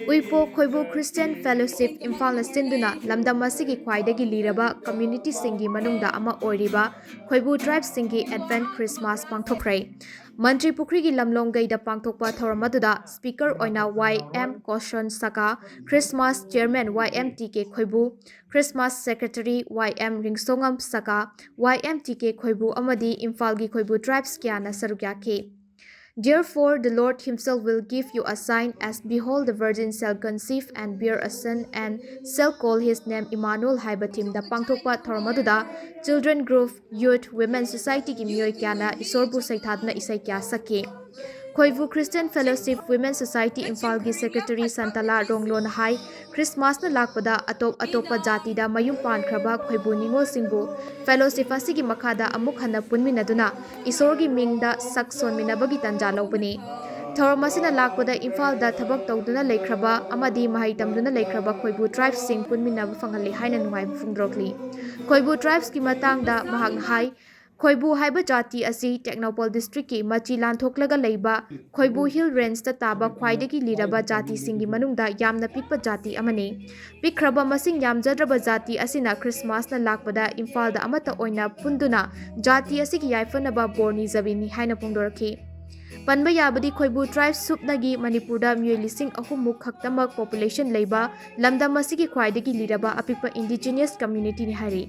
Uipo Khoibu Christian Fellowship Imphal Sinduna Lamdam Asigi Khwaidagi Liraba Community Singi Manungda Ama Oiriba Khoibu Tribe Singi Advent Christmas Pangthokrai Mantri Pukrigi Lamlongei da Pangthokpa Thoramaduda Speaker Oina YM Caution Saka Christmas Chairman YMTK Khoibu Christmas Secretary YM Ringsongam Saka YMTK Khoibu Amadi Imphal Khoibu Tribes Kiana Sarugyake. Therefore, the Lord himself will give you a sign, as behold, the virgin shall conceive and bear a son, and shall call his name Emmanuel Haibatim, the Pangthokpa Thoramaduda, children group, youth, women society ki miyoi kyana isorbu saithadna isai kya sake. Khoibu Christian Fellowship Women Society Imphal gi Secretary Santala Ronglon Hai Christmas na lakpada atopa jati da mayum pankraba Khoibu ningol singbu fellowship asigi makhada amuk hana punminaduna isorgi mingda sakson minabagi tanja lobani Thormasina lakpada Imphal da thabak tawduna leikraba amadi mahai tamduna leikraba Khoibu tribes sing punminaba fangali haina nungai fungdrokli Khoibu tribes ki matang da mahang hai Khoibu haiba jati asi Technopol district ki machi lanthokhlaga leiba Khoibu hill range ta taba khwaidagi liraba jati singi manungda yamna pikpa jati amane pikraba masing yamjadraba jati asina Christmas na lakpada Imphal da amata oina punduna jati asi ki yaifanaba borni zabini haina pungdorki Panba yabadi Khoibu tribes supnagi Manipurda miyoi lising ahumuk khaktamak population leiba lamdam asigi khwaidagi liraba apikpa indigenous community ni hari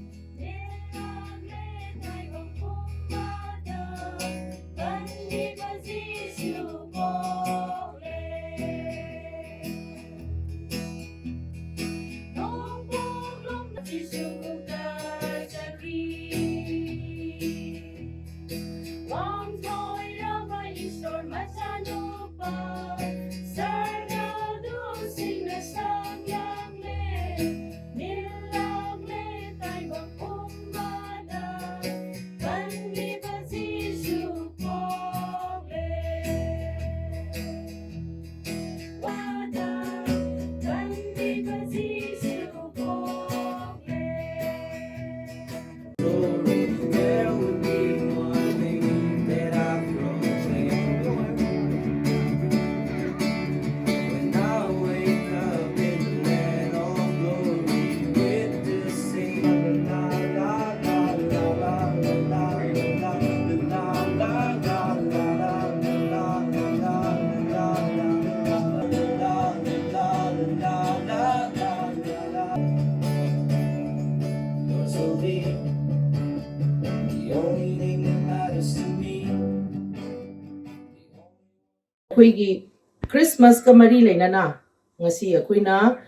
Khoigi Christmas ka mari leinana ngasi akoina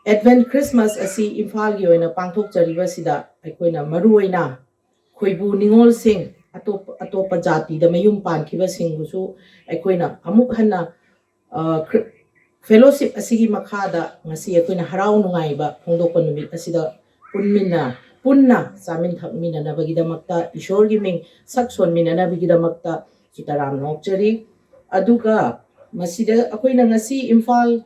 Advent Christmas asi Imphal gi oina pangthok chariba sida akoina maruoina Khoibu ningol sing atop jati da mayum pankhiba singbusu akoina amuk hanna fellowship asigi makhada ngasi akoina harau nungaiba phongdokpa numit asida punna samin thakmina nabagida makta ishor gi ming sakson mina nabagida makta sitaram nokchari aduga masida akoina ngasi Imphal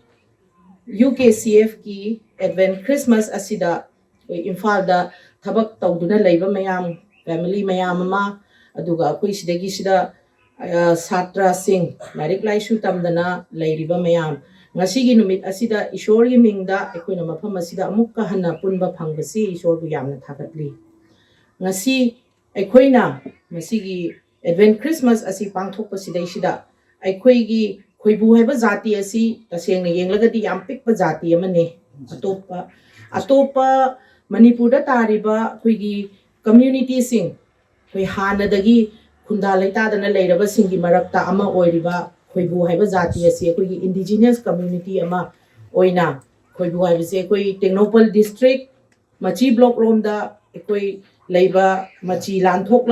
UKCF ki Advent Christmas asida Imphal da thabak tawduna leiba mayam family mayam ama aduga akoi sidagi sida satra sing larik laisu tamdana leiriba mayam ngasi gi numit asida ishor gi mingda akoina mafam asida amukka hanna punba phangbasi ishor bu yamna thagatli ngasi akoina ngasi gi Advent Christmas asi pangthokpa sidai sida Khoigi Khoibu haiba jati asi tasengna yenglagadi yam pikpa jati amane atopa Manipurda tariba Khoigi community sing khoi hanadagi khunda leitadana leiraba singi marakta ama oiriba Khoibu haiba jati asi Khoigi indigenous community ama oina Khoibu haiba se khoi Technopol district machi block romda khoi leiba machi lanthok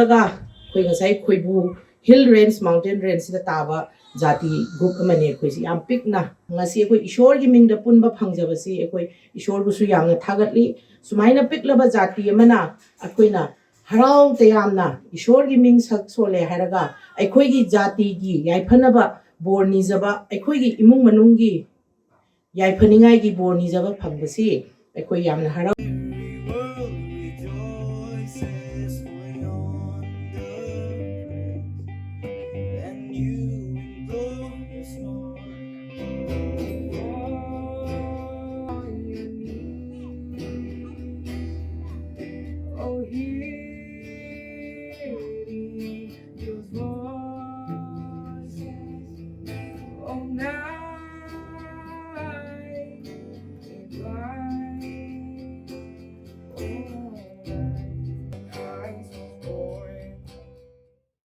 khoi ngasai Khoibu hill range mountain range da taba jati group amane khoi si am pikna ngasi khoi ishor gi mingda punba phangjabasi khoi ishor bu su yamna thagatli sumaina piklaba jati amana akoina harau tayamna ishor gi ming sak sole haraga khoi gi jati gi yaiphanaba borni jaba khoi gi imung manung gi yaiphaningai gi borni jaba phangbasi khoi yamna harau